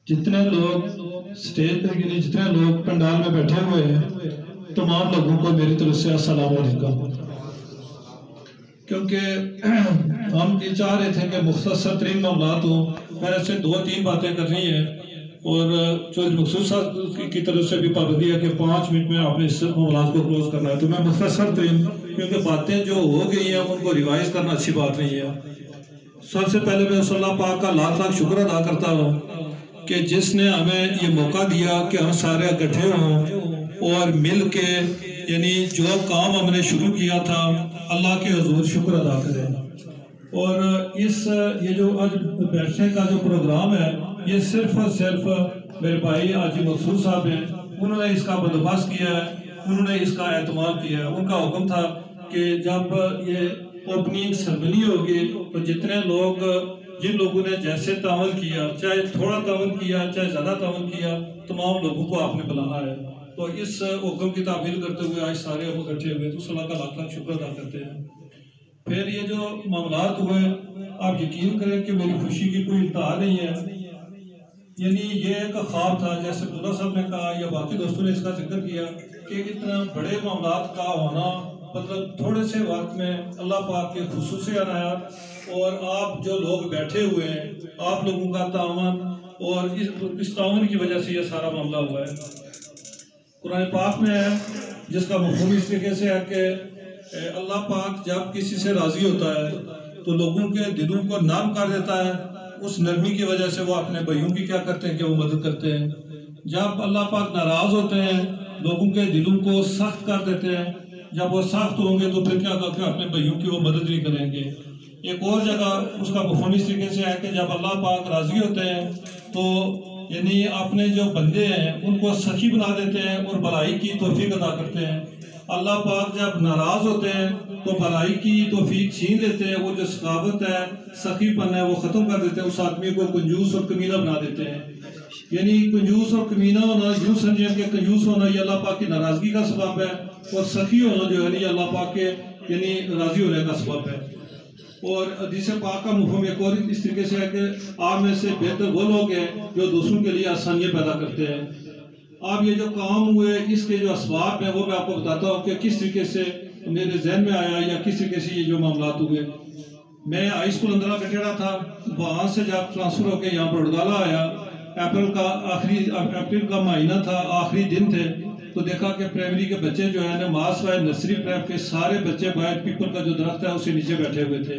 जितने लोग स्टेज पे जितने लोग पंडाल में बैठे हुए हैं, तमाम लोगों को मेरी तरफ से अस्सलाम वालेकुम। क्योंकि हम ये चाह रहे थे कि मुख्तसर तरीन मामलात हो, मैंने से 2-3 बातें करनी है और चौधरी मकसूद साहब की तरफ से भी पाबंदी है कि 5 मिनट में आपने इस मामलात को क्लोज करना है। तो मैं मुख्तसर तरीन, क्योंकि बातें जो हो गई हैं उनको रिवाइज करना अच्छी बात नहीं है। सबसे पहले मैं अल्लाह पाक का लाख लाख शुक्र अदा करता हूँ कि जिसने हमें ये मौका दिया कि हम सारे इकट्ठे हों और मिल के यानी जो काम हमने शुरू किया था अल्लाह के हुजूर शुक्र अदा करें। और इस ये जो आज बैठने का जो प्रोग्राम है ये सिर्फ और सिर्फ मेरे भाई हाजी मकसूद साहब हैं, उन्होंने इसका बंदोबस्त किया है, उन्होंने इसका एहतमाम किया है। उनका हुक्म था कि जब ये ओपनिंग सेरेमनी होगी तो जितने लोग जिन लोगों ने जैसे तावन किया, चाहे थोड़ा तावन किया चाहे ज़्यादा तावन किया, तमाम लोगों को आपने बुलाना है। तो इस हुक्म की तामील करते हुए आज सारे हम इकट्ठे हुए तो अल्लाह का लाख लाख शुक्र अदा करते हैं। फिर ये जो मामलात हुए, आप यकीन करें कि मेरी खुशी की कोई इंतहा नहीं है। यानी ये एक ख्वाब था, जैसे अब्दुल्ला साहब ने कहा या बाकी दोस्तों ने इसका जिक्र किया कि इतना बड़े मामलात का होना, मतलब थोड़े से वक्त में अल्लाह पाक के खुसूसी अनायात और आप जो लोग बैठे हुए हैं, आप लोगों का तावन और इस तावन की वजह से ये सारा मामला हुआ है। कुरान पाक में है जिसका मफ़हूम इस तरीके से है कि अल्लाह पाक जब किसी से राज़ी होता है तो लोगों के दिलों को नरम कर देता है। उस नरमी की वजह से वो अपने भाइयों की क्या करते हैं कि वो मदद करते हैं। जब अल्लाह पाक नाराज़ होते हैं लोगों के दिलों को सख्त कर देते हैं। जब वो सख्त होंगे तो फिर क्या करते हैं, अपने भाइयों की वो मदद नहीं करेंगे। एक और जगह उसका मफ़हूम इस तरीके से है कि जब अल्लाह पाक राज़ी होते हैं तो यानी अपने जो बंदे हैं उनको सखी बना देते हैं और भलाई की तौफीक अदा करते हैं। अल्लाह पाक जब नाराज़ होते हैं तो भलाई की तौफीक छीन लेते हैं। वो जो सखावत है, सखीपन है, वो ख़त्म कर देते हैं। उस आदमी को कंजूस और कमीना बना देते हैं। यानी कंजूस और कमीना होना, यूँ समझें कि कंजूस होना ये अल्लाह पाक की नाराज़गी का सबब है और सखी होना जो है अल्लाह पाक के यानी राज़ी होने का सबब है। और हदीस पाक का मफ़हूम एक और इस तरीके से है कि आप में से बेहतर वो लोग हैं जो दूसरों के लिए आसानियाँ पैदा करते हैं। आप ये जो काम हुए इसके जो असबाब हैं वो मैं आपको बताता हूँ कि किस तरीके से मेरे जहन में आया या किस तरीके से ये जो मामलात हुए। मैं हाई स्कूल अंदरा कटेड़ा था, वहाँ से जब ट्रांसफ़र होकर यहाँ बड़गाला आया, अप्रैल का महीना था, आखिरी दिन थे, तो देखा कि प्राइमरी के बच्चे जो है ना मास वाइज नर्सरी प्रेप के सारे बच्चे बाहर पीपल का जो दरख्त है उसके नीचे बैठे हुए थे।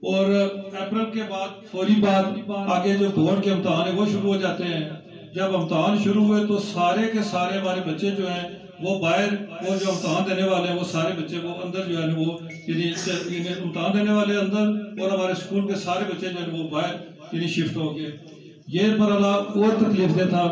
और अप्रैल के बाद फौरी बाद आगे जो बोर्ड के इम्तहान है वो शुरू हो जाते हैं। जब इम्तहान शुरू हुए तो सारे के सारे हमारे बच्चे जो हैं वो बाहर, वो जो इम्तहान देने वाले हैं वो सारे बच्चे वो अंदर जो है वो यानी इम्तहान देने वाले अंदर और हमारे स्कूल के सारे बच्चे जो है वो बाहर यानी शिफ्ट हो गए। ये बरला और तकलीफ दे था।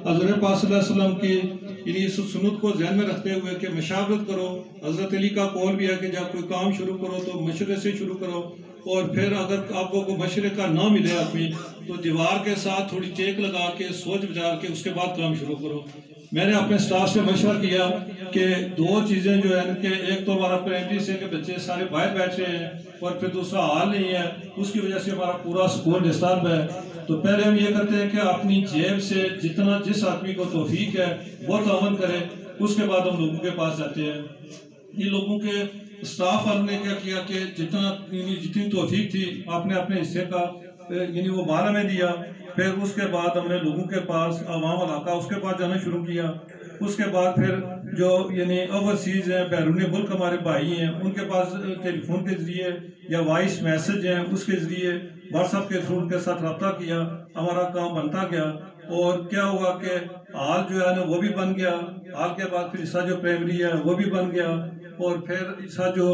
हज़रत पाक सल्लल्लाहु अलैहि वसल्लम की इस सुन्नत को ध्यान में रखते हुए कि मशावरत करो। हज़रत अली का कौल भी है कि जब कोई काम शुरू करो तो मशवरे से शुरू करो, और फिर अगर आपको कोई मशवरे का ना मिले आदमी तो दीवार के साथ थोड़ी टेक लगा के सोच विचार के उसके बाद काम शुरू करो। मैंने अपने स्टाफ से मशवरा किया कि 2 चीज़ें जो है कि एक तो हमारा प्राइमरी से के बच्चे सारे बाहर बैठ रहे हैं और फिर दूसरा हाल नहीं है, उसकी वजह से हमारा पूरा स्कूल डिस्टर्ब है। तो पहले हम ये करते हैं कि अपनी जेब से जितना जिस आदमी को तौफीक है वो तावन करे, उसके बाद हम लोगों के पास जाते हैं। ये लोगों के स्टाफ वालों ने क्या किया कि जितनी तौफीक थी आपने अपने हिस्से का यानी वो 12 में दिया। फिर उसके बाद हमने लोगों के पास अवाम इलाका उसके पास जाना शुरू किया। उसके बाद फिर जो यानी ओवरसीज़ हैं, बैरून मुल्क हमारे भाई हैं, उनके पास टेलीफोन के ज़रिए या वॉइस मैसेज हैं उसके ज़रिए व्हाट्सएप के थ्रू उनके साथ रब्ता किया। हमारा काम बनता गया और क्या हुआ कि हाल जो है ना वो भी बन गया। हाल के बाद फिर इसका जो प्राइमरी है वो भी बन गया और फिर इसका जो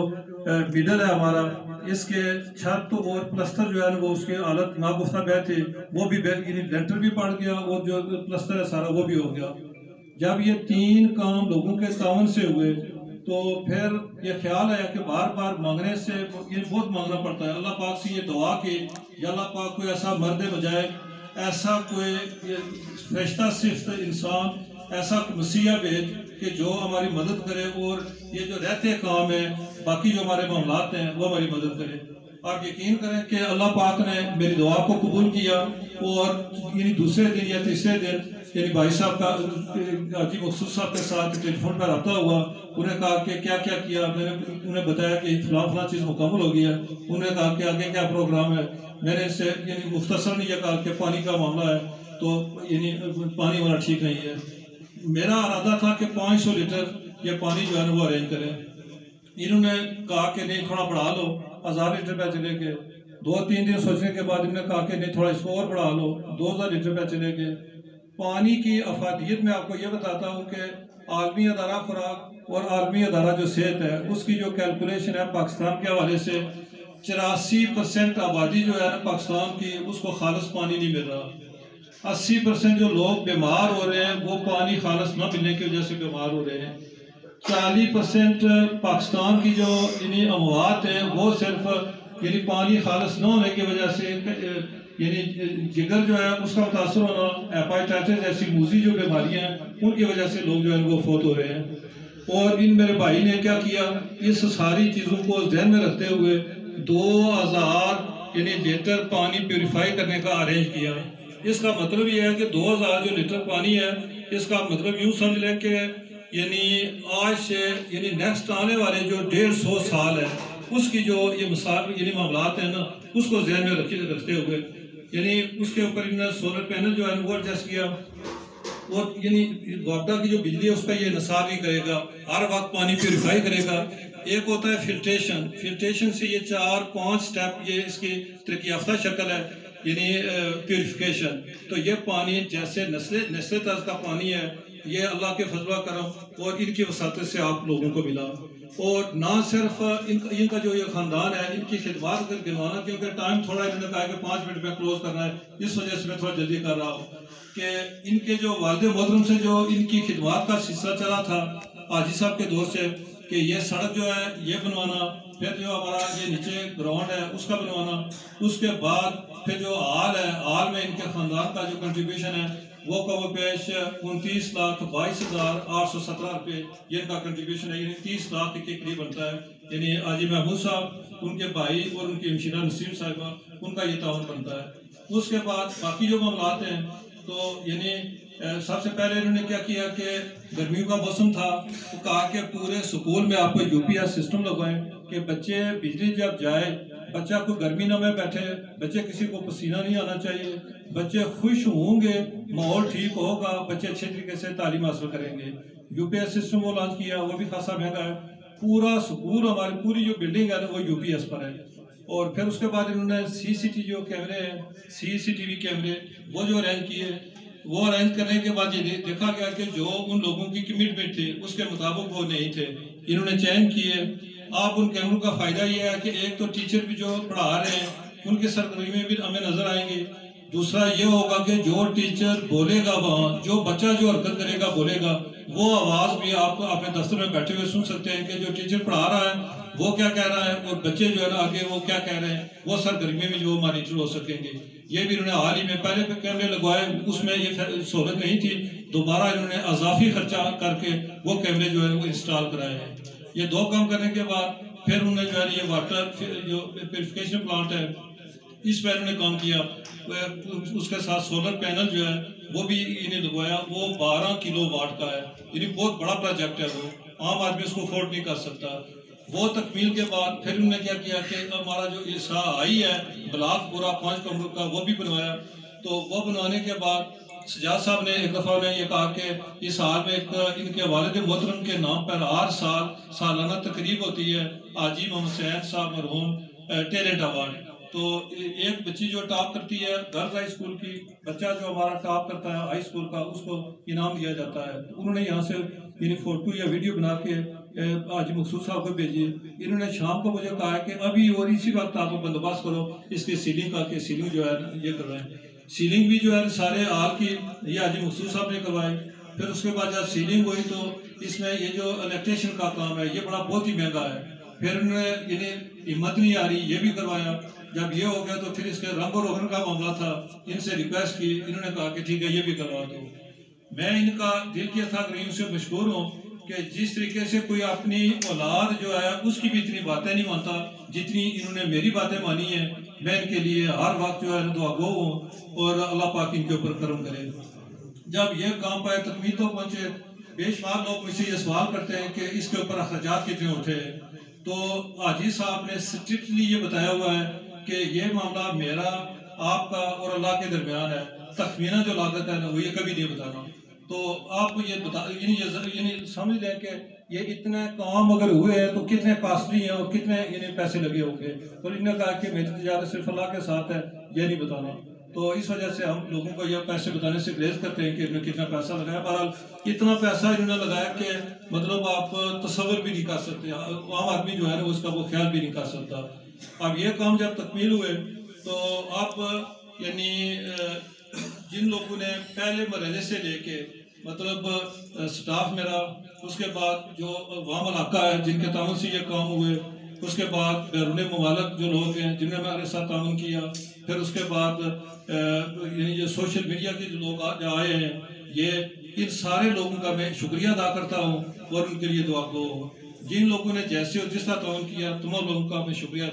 मिडल है हमारा, इसके छत और प्लस्तर जो है ना वो उसकी हालत नागुफ्ता बह थी, वो भी लेंटर भी पड़ गया और जो प्लस्तर है सारा वो भी हो गया। जब ये 3 काम लोगों के तावन से हुए तो फिर ये ख्याल आया कि बार बार मांगने से ये बहुत मांगना पड़ता है। अल्लाह पाक से ये दुआ की या अल्लाह पाक कोई ऐसा मर्द बजाय, ऐसा कोई फरिश्ता सिफ्त इंसान, ऐसा मसीहा भेज कि जो हमारी मदद करे और ये जो रहते काम है बाकी जो हमारे मामलात हैं वो हमारी मदद करे। आप यकीन करें कि अल्लाह पाक ने मेरी दुआ को कबूल किया और यानी दूसरे दिन या तीसरे दिन यानी भाई साहब का हाजी मकसूद साहब के साथ टेलीफोन पर रब्ता हुआ। उन्हें कहा कि क्या क्या किया, मैंने उन्हें बताया कि फलां चीज़ मुकम्मल हो गया। उन्हें कहा कि आगे क्या प्रोग्राम है। मैंने इससे यानी मुख्तसर नहीं कहा कि पानी का मामला है तो यानी पानी वाला ठीक नहीं है। मेरा इरादा था कि 500 लीटर ये पानी जो है वो अरेंज करें। इन्होंने कहा कि नहीं थोड़ा बढ़ा लो, 1000 लीटर पे चले गए। 2-3 दिन सोचने के बाद इन्होंने कहा कि नहीं थोड़ा इसको और बढ़ा लो, 2000 लीटर पे चले गए। पानी की अफादियत में आपको ये बताता हूँ कि आलमी अदारा खुराक और आलमी अदारा जो सेहत है उसकी जो कैलकुलेशन है पाकिस्तान के हवाले से 84% आबादी जो है ना पाकिस्तान की उसको खालिस पानी नहीं मिल रहा। 80% जो लोग बीमार हो रहे हैं वो पानी खालिस न मिलने की वजह से बीमार हो रहे हैं। 40% पाकिस्तान की जो यानी अमवात है वो सिर्फ यानी पानी खालिस न होने की वजह से यानी जिगर जो है उसका मुतासर होना, हेपेटाइटिस जैसी मूजी जो बीमारियां हैं उनकी वजह से लोग जो है वो फौत हो रहे हैं। और इन मेरे भाई ने क्या किया, इस सारी चीज़ों को ध्यान में रखते हुए 2000 यानी लीटर पानी प्योरीफाई करने का अरेंज किया। इसका मतलब ये है कि 2000 जो लीटर पानी है इसका मतलब यूँ समझ लें कि यानी आज से यानी नेक्स्ट आने वाले जो 150 साल है उसकी जो ये मिसाल यानी मामलात हैं ना उसको ध्यान में रखते हुए यानी उसके ऊपर इन्होंने सोलर पैनल जो है वो एडजस्ट किया। और यानी वापडा की जो बिजली है उसका ये निसार नहीं करेगा, हर वक्त पानी प्योरीफाई करेगा। एक होता है फिल्ट्रेशन, फिल्ट्रेशन से ये 4-5 स्टेप ये इसकी तरक्की याफ्ता शक्ल है यानी प्योरीफिकेशन। तो ये पानी जैसे नस्ले तर्ज का पानी है ये अल्लाह के फजल करम और इनकी वसातत से आप लोगों को मिला। और ना सिर्फ इनका जो ये ख़ानदान है इनकी खिदमत कर गिनवाना, क्योंकि टाइम थोड़ा इन्होंने कहा कि 5 मिनट में क्लोज करना है, इस वजह से मैं थोड़ा जल्दी कर रहा हूँ कि इनके जो वालिद मोहतरम से जो इनकी खिदमत का सिलसिला चला था हाजी साहब के दौर से कि ये सड़क जो है ये बनवाना, फिर जो हमारा ये नीचे ग्राउंड है उसका बनवाना, उसके बाद फिर जो हाल है हाल में इनके ख़ानदान का जो कंट्रीब्यूशन है वो कम पेश 29,22,817 रुपये ये इनका कंट्रीब्यूशन है, यानी 30 लाख के करीब बनता है। यानी हाजी महमूद साहब उनके भाई और उनकी हमशीरा नसीम साहिबा उनका ये ताउन बनता है। उसके बाद बाकी जो मामलात हैं तो यानी सबसे पहले इन्होंने क्या किया कि गर्मियों का मौसम था तो कहा कि पूरे स्कूल में आपको यूपीएस सिस्टम लगवाएं कि बच्चे बिजली जब जाए बच्चा कोई गर्मी ना में बैठे, बच्चे किसी को पसीना नहीं आना चाहिए, बच्चे खुश होंगे, माहौल ठीक होगा, बच्चे अच्छे तरीके से तालीम हासिल करेंगे। यूपीएस सिस्टम वो लॉन्च किया, वो भी खासा महंगा है। पूरा स्कूल हमारी पूरी जो बिल्डिंग है वो यूपीएस पर है। और फिर उसके बाद इन्होंने सीसीटीवी जो कैमरे हैं सीसीटीवी कैमरे वो जो अरेंज किए, वो अरेंज करने के बाद ये देखा गया कि जो उन लोगों की कमिटमेंट थी उसके मुताबिक वो नहीं थे, इन्होंने चेंज किए। आप उन कैमरों का फ़ायदा ये है कि एक तो टीचर भी जो पढ़ा रहे हैं उनकी सरगर्मी भी हमें नज़र आएंगे, दूसरा ये होगा कि जो टीचर बोलेगा वहाँ जो बच्चा जो हरकत करेगा बोलेगा वो आवाज़ भी आप अपने दफ्तर में बैठे हुए सुन सकते हैं कि जो टीचर पढ़ा रहा है वो क्या कह रहा है और बच्चे जो है ना आगे वो क्या कह रहे हैं, वो सरगर्मी में जो मॉनिटर हो सकेंगे। ये भी इन्होंने हाल ही में पहले कैमरे लगवाए, उसमें ये सहूलत नहीं थी, दोबारा इन्होंने अजाफी खर्चा करके वो कैमरे जो है वो इंस्टॉल कराए हैं। ये 2 काम करने के बाद फिर उन्होंने जो है ये वाटर जो प्योरीफिकेशन प्लांट है इस पर इन्होंने काम किया। उसके साथ सोलर पैनल जो है वो भी इन्हें लगवाया, वो 12 किलोवाट का है, यानी बहुत बड़ा प्रोजेक्ट है, वो आम आदमी उसको अफोर्ड नहीं कर सकता। वो तकमील के बाद फिर उन्होंने क्या किया कि हमारा जो इसा आई है ब्लॉक पूरा 5 कमरों का वो भी बनवाया। तो वो बनवाने के बाद सजाद साहब ने एक दफ़ा उन्हें ये कहा कि इस हाल में एक इनके वालिद मोहतरम के नाम पर हर साल सालाना तकरीब होती है, हाजी मोहम्मद सैयद साहब मरहूम टैलेंट अवार्ड। तो एक बच्ची जो टॉप करती है गर्ल्स हाई स्कूल की, बच्चा जो हमारा टॉप करता है हाई स्कूल का उसको इनाम दिया जाता है। तो उन्होंने यहाँ से यानी फ़ोटो या वीडियो बना के आज मकसूद साहब को भेजी। इन्होंने शाम को मुझे कहा कि अभी और इसी वक्त आप बंदोबस्त करो इसकी सीलिंग का, कि सीलिंग जो है ये करवाएं। सीलिंग भी जो है सारे हाल की ये आज मकसूद साहब ने करवाई। फिर उसके बाद जब सीलिंग हुई तो इसमें ये जो इलेक्ट्रिशियन का काम है ये बड़ा बहुत ही महंगा है। फिर उन्होंने यानी हिम्मत नहीं आ रही, ये भी करवाया। जब ये हो गया तो फिर इसके रंग और रोगन का मामला था, इनसे रिक्वेस्ट की, इन्होंने कहा कि ठीक है ये भी करवा दो। मैं इनका दिल की अथाह गरीब से मशहूर हूँ कि जिस तरीके से कोई अपनी औलाद जो है उसकी भी इतनी बातें नहीं मानता जितनी इन्होंने मेरी बातें मानी है। मैं इनके लिए हर वक्त जो है दुआ गो हूँ और अल्लाह पाक इनके ऊपर करम करे। जब ये काम पाए तकमील तो पहुंचे, बेशुमार लोग मुझसे ये सवाल करते हैं कि इसके ऊपर अखराजात कितने उठे, तो हाजी साहब ने स्ट्रिक्टली ये बताया हुआ है कि ये मामला मेरा आपका और अल्लाह के दरमियान है। तखमीना जो लागत है ना वो ये कभी नहीं बताना। तो आप ये बता यानी समझ लें कि ये इतने काम अगर हुए हैं तो कितने कॉस्टली हैं और कितने इन्हें पैसे लगे होंगे। तो इन्होंने कहा कि मेरी तजारत सिर्फ अल्लाह के साथ है, ये नहीं बताना। तो इस वजह से हम लोगों को यह पैसे बताने से ग्रेज करते हैं कि इन्होंने कितना पैसा लगाया। बहरहाल इतना पैसा इन्होंने लगाया कि मतलब आप तस्वर भी नहीं कर सकते, आम आदमी जो है ना उसका वो ख्याल भी नहीं कर सकता। अब ये काम जब तकमील हुए तो आप यानी जिन लोगों ने पहले मरहले से लेके मतलब स्टाफ मेरा, उसके बाद जो वाम इलाका है जिनके ताउन से ये काम हुए, उसके बाद बैरून मुमालिक जो लोग हैं जिन्होंने हमारे साथ ताउन किया, फिर उसके बाद यानी जो सोशल मीडिया के जो लोग आए हैं, ये इन सारे लोगों का मैं शुक्रिया अदा करता हूँ और उनके लिए दुआ गो हूँ। जिन लोगों ने जैसे और जिस तरह ताउन किया तमाम लोगों का मैं शुक्रिया